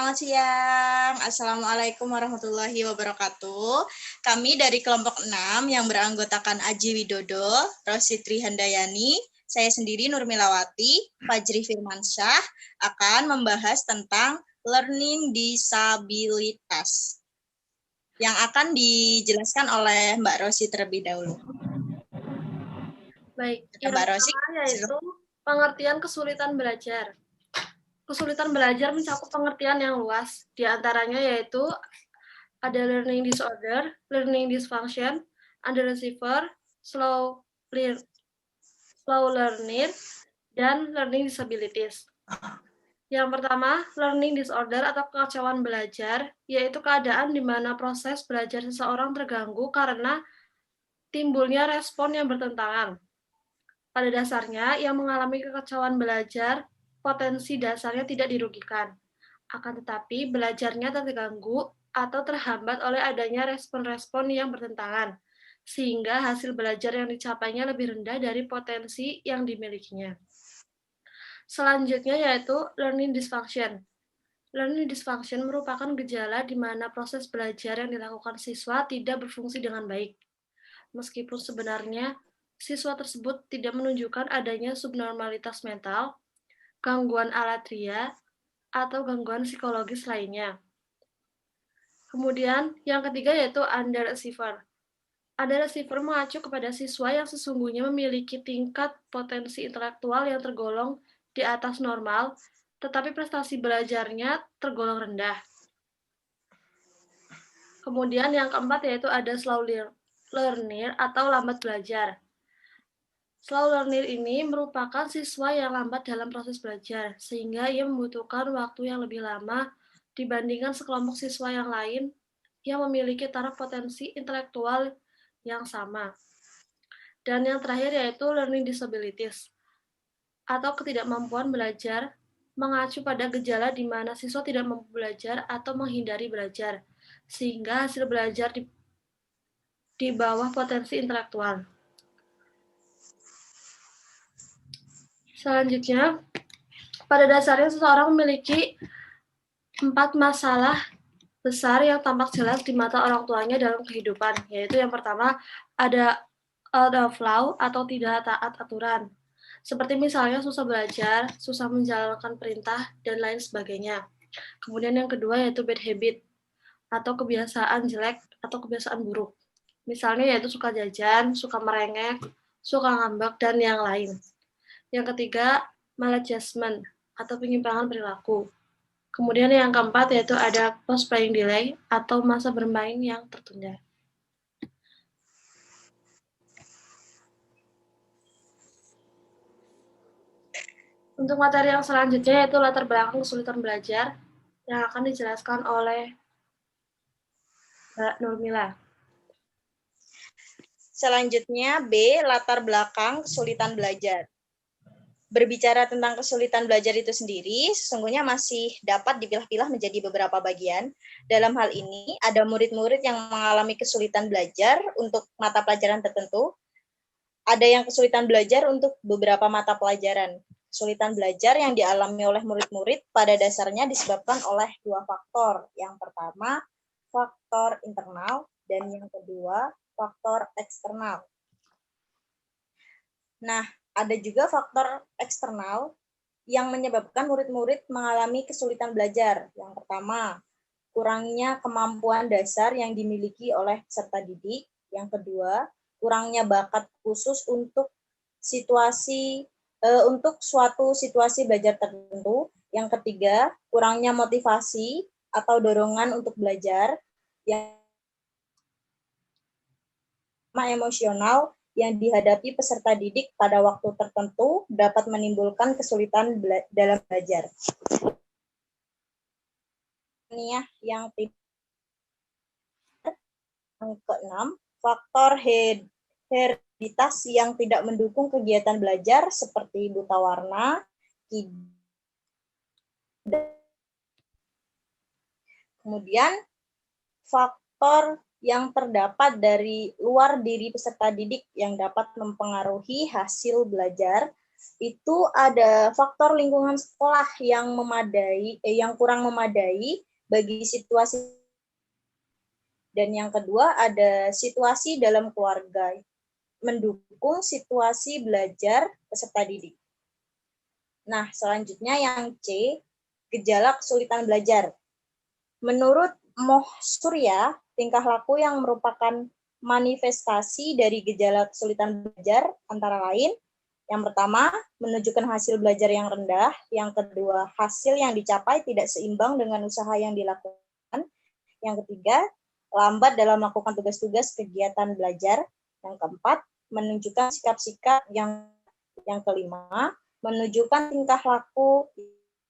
Selamat siang. Assalamualaikum warahmatullahi wabarakatuh. Kami dari kelompok 6 yang beranggotakan Aji Widodo, Rositri Handayani, saya sendiri Nurmilawati, Fajri Firmansyah akan membahas tentang learning disabilitas yang akan dijelaskan oleh Mbak Rosi terlebih dahulu. Baik, yang Mbak Rosi, pertama yaitu pengertian kesulitan belajar. Kesulitan belajar mencakup pengertian yang luas, di antaranya yaitu ada learning disorder, learning dysfunction, underachiever, slow learner, dan learning disabilities. Yang pertama, learning disorder atau kekacauan belajar, yaitu keadaan di mana proses belajar seseorang terganggu karena timbulnya respon yang bertentangan. Pada dasarnya, yang mengalami kekacauan belajar, potensi dasarnya tidak dirugikan. Akan tetapi, belajarnya terganggu atau terhambat oleh adanya respon-respon yang bertentangan, sehingga hasil belajar yang dicapainya lebih rendah dari potensi yang dimilikinya. Selanjutnya yaitu learning dysfunction. Learning dysfunction merupakan gejala di mana proses belajar yang dilakukan siswa tidak berfungsi dengan baik. Meskipun sebenarnya siswa tersebut tidak menunjukkan adanya subnormalitas mental, gangguan alatria, atau gangguan psikologis lainnya. Kemudian, yang ketiga yaitu underachiever. Underachiever mengacu kepada siswa yang sesungguhnya memiliki tingkat potensi intelektual yang tergolong di atas normal, tetapi prestasi belajarnya tergolong rendah. Kemudian yang keempat yaitu ada slow learner atau lambat belajar. Slow learner ini merupakan siswa yang lambat dalam proses belajar, sehingga ia membutuhkan waktu yang lebih lama dibandingkan sekelompok siswa yang lain yang memiliki taraf potensi intelektual yang sama. Dan yang terakhir yaitu learning disabilities, atau ketidakmampuan belajar, mengacu pada gejala di mana siswa tidak mampu belajar atau menghindari belajar, sehingga hasil belajar di bawah potensi intelektual. Selanjutnya, pada dasarnya seseorang memiliki 4 masalah besar yang tampak jelas di mata orang tuanya dalam kehidupan, yaitu yang pertama ada out of law atau tidak taat aturan. Seperti misalnya susah belajar, susah menjalankan perintah, dan lain sebagainya. Kemudian yang kedua yaitu bad habit atau kebiasaan jelek atau kebiasaan buruk. Misalnya yaitu suka jajan, suka merengek, suka ngambek, dan yang lain. Yang ketiga, maladjustment atau penyimpangan perilaku. Kemudian yang keempat yaitu ada post-playing delay atau masa bermain yang tertunda. Untuk materi yang selanjutnya yaitu latar belakang kesulitan belajar yang akan dijelaskan oleh Mbak Nurmila. Selanjutnya B, latar belakang kesulitan belajar. Berbicara tentang kesulitan belajar itu sendiri, sesungguhnya masih dapat dipilah-pilah menjadi beberapa bagian. Dalam hal ini, ada murid-murid yang mengalami kesulitan belajar untuk mata pelajaran tertentu. Ada yang kesulitan belajar untuk beberapa mata pelajaran. Kesulitan belajar yang dialami oleh murid-murid pada dasarnya disebabkan oleh 2 faktor. Yang pertama, faktor internal, dan yang kedua, faktor eksternal. Nah, ada juga faktor eksternal yang menyebabkan murid-murid mengalami kesulitan belajar. Yang pertama, kurangnya kemampuan dasar yang dimiliki oleh peserta didik. Yang kedua, kurangnya bakat khusus untuk suatu situasi belajar tertentu. Yang ketiga, kurangnya motivasi atau dorongan untuk belajar. Yang emosional yang dihadapi peserta didik pada waktu tertentu dapat menimbulkan kesulitan dalam belajar. Ini yang keenam, faktor hereditas yang tidak mendukung kegiatan belajar seperti buta warna, kemudian faktor yang terdapat dari luar diri peserta didik yang dapat mempengaruhi hasil belajar itu ada faktor lingkungan sekolah yang kurang memadai bagi situasi, dan yang kedua ada situasi dalam keluarga mendukung situasi belajar peserta didik. Nah, selanjutnya yang C, gejala kesulitan belajar. Menurut Moh Surya, tingkah laku yang merupakan manifestasi dari gejala kesulitan belajar antara lain, yang pertama, menunjukkan hasil belajar yang rendah. Yang kedua, hasil yang dicapai tidak seimbang dengan usaha yang dilakukan. Yang ketiga, lambat dalam melakukan tugas-tugas kegiatan belajar. Yang keempat, menunjukkan sikap-sikap yang kelima, menunjukkan tingkah laku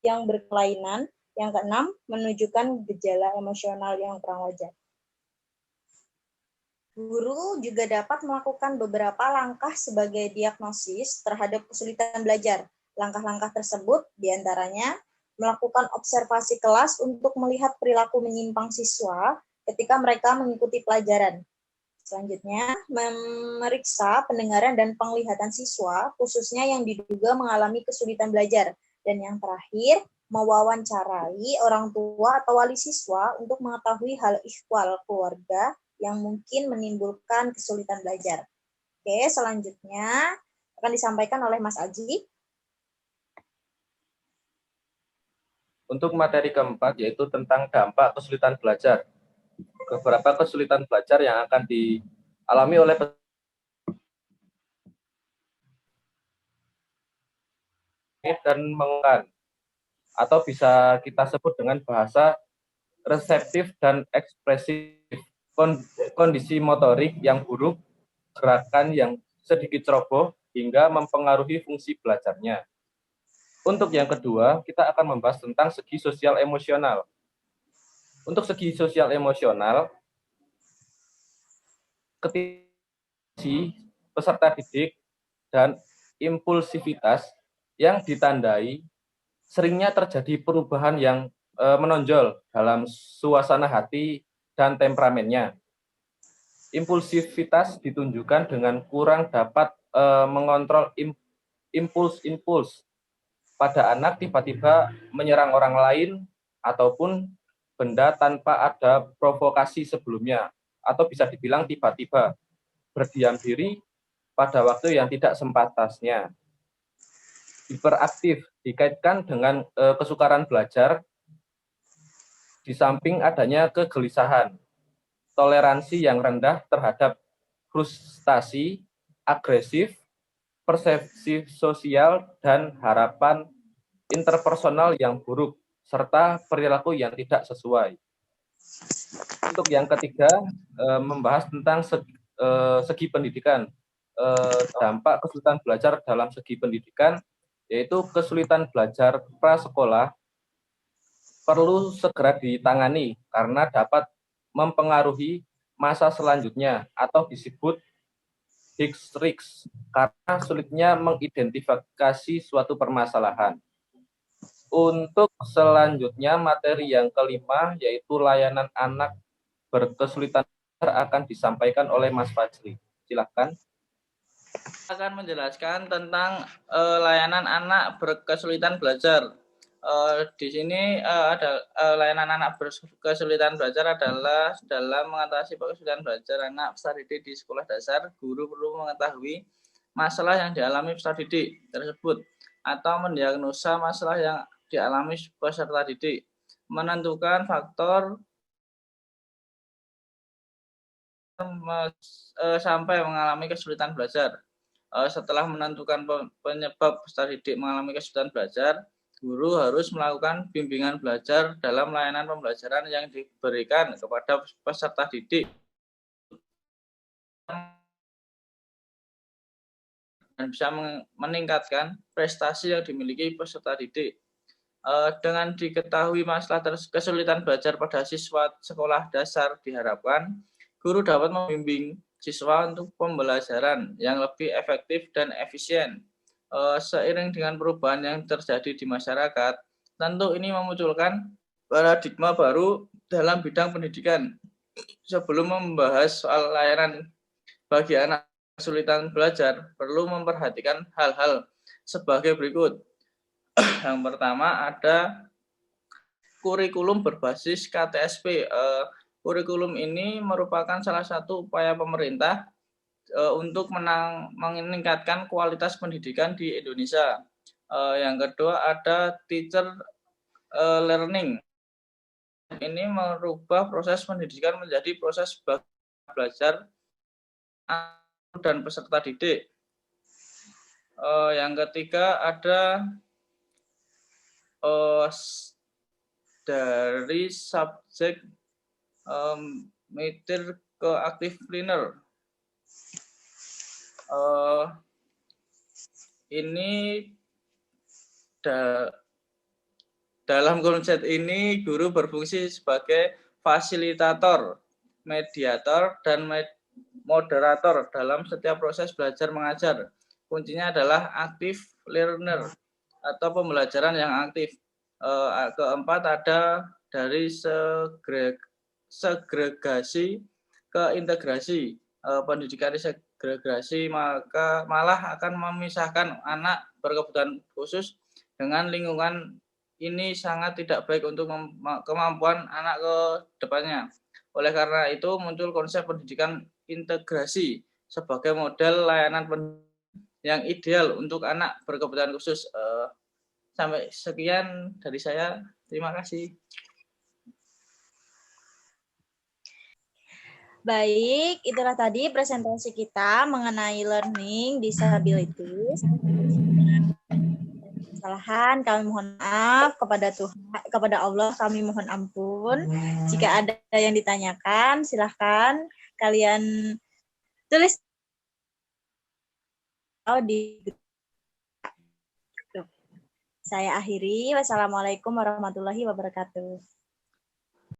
yang berkelainan. Yang keenam, menunjukkan gejala emosional yang kurang wajar. Guru juga dapat melakukan beberapa langkah sebagai diagnosis terhadap kesulitan belajar. Langkah-langkah tersebut diantaranya melakukan observasi kelas untuk melihat perilaku menyimpang siswa ketika mereka mengikuti pelajaran. Selanjutnya, memeriksa pendengaran dan penglihatan siswa, khususnya yang diduga mengalami kesulitan belajar. Dan yang terakhir, mewawancarai orang tua atau wali siswa untuk mengetahui hal ihwal keluarga yang mungkin menimbulkan kesulitan belajar. Oke, selanjutnya akan disampaikan oleh Mas Aji. Untuk materi keempat, yaitu tentang dampak kesulitan belajar. Beberapa kesulitan belajar yang akan dialami oleh dan mengulang, atau bisa kita sebut dengan bahasa reseptif dan ekspresif. Kondisi motorik yang buruk, gerakan yang sedikit ceroboh, hingga mempengaruhi fungsi belajarnya. Untuk yang kedua, kita akan membahas tentang segi sosial emosional. Untuk segi sosial emosional, ketika peserta didik dan impulsivitas yang ditandai seringnya terjadi perubahan yang menonjol dalam suasana hati dan temperamennya. Impulsivitas ditunjukkan dengan kurang dapat mengontrol impuls-impuls. Pada anak tiba-tiba menyerang orang lain ataupun benda tanpa ada provokasi sebelumnya, atau bisa dibilang tiba-tiba berdiam diri pada waktu yang tidak sempatasnya. Hiperaktif dikaitkan dengan kesukaran belajar, di samping adanya kegelisahan, toleransi yang rendah terhadap frustasi, agresif, persepsi sosial, dan harapan interpersonal yang buruk, serta perilaku yang tidak sesuai. Untuk yang ketiga, membahas tentang segi pendidikan, dampak kesulitan belajar dalam segi pendidikan, yaitu kesulitan belajar prasekolah perlu segera ditangani karena dapat mempengaruhi masa selanjutnya atau disebut Hick's karena sulitnya mengidentifikasi suatu permasalahan. Untuk selanjutnya materi yang kelima yaitu layanan anak berkesulitan akan disampaikan oleh Mas Fajri. Silakan. Akan menjelaskan tentang layanan anak berkesulitan belajar. Di sini ada layanan anak berkesulitan belajar adalah dalam mengatasi kesulitan belajar anak peserta didik di sekolah dasar, guru perlu mengetahui masalah yang dialami peserta didik tersebut atau mendiagnosa masalah yang dialami peserta didik, menentukan faktor sampai mengalami kesulitan belajar. Setelah menentukan penyebab peserta didik mengalami kesulitan belajar, guru harus melakukan bimbingan belajar dalam layanan pembelajaran yang diberikan kepada peserta didik dan bisa meningkatkan prestasi yang dimiliki peserta didik. Dengan diketahui masalah kesulitan belajar pada siswa sekolah dasar, diharapkan guru dapat membimbing siswa untuk pembelajaran yang lebih efektif dan efisien. Seiring dengan perubahan yang terjadi di masyarakat, tentu ini memunculkan paradigma baru dalam bidang pendidikan. Sebelum membahas soal layanan bagi anak kesulitan belajar, perlu memperhatikan hal-hal sebagai berikut. Yang pertama ada kurikulum berbasis KTSP. Kurikulum ini merupakan salah satu upaya pemerintah untuk meningkatkan kualitas pendidikan di Indonesia. Yang kedua ada teacher learning. Ini merubah proses pendidikan menjadi proses belajar dan peserta didik. Yang ketiga ada dari subjek meter ke active learner. Ini dalam konsep ini guru berfungsi sebagai fasilitator, mediator, dan moderator dalam setiap proses belajar mengajar. Kuncinya adalah active learner atau pembelajaran yang aktif. Keempat ada dari segregasi ke integrasi. Pendidikan segregasi maka malah akan memisahkan anak berkebutuhan khusus dengan lingkungan. Ini sangat tidak baik untuk kemampuan anak ke depannya. Oleh karena itu muncul konsep pendidikan integrasi sebagai model layanan yang ideal untuk anak berkebutuhan khusus. Sampai sekian dari saya. Terima kasih. Baik, itulah tadi presentasi kita mengenai learning disabilities. Kesalahan kami mohon maaf, kepada Tuhan, kepada Allah kami mohon ampun. Jika ada yang ditanyakan, silahkan kalian tulis di. Saya akhiri. Wassalamualaikum warahmatullahi wabarakatuh.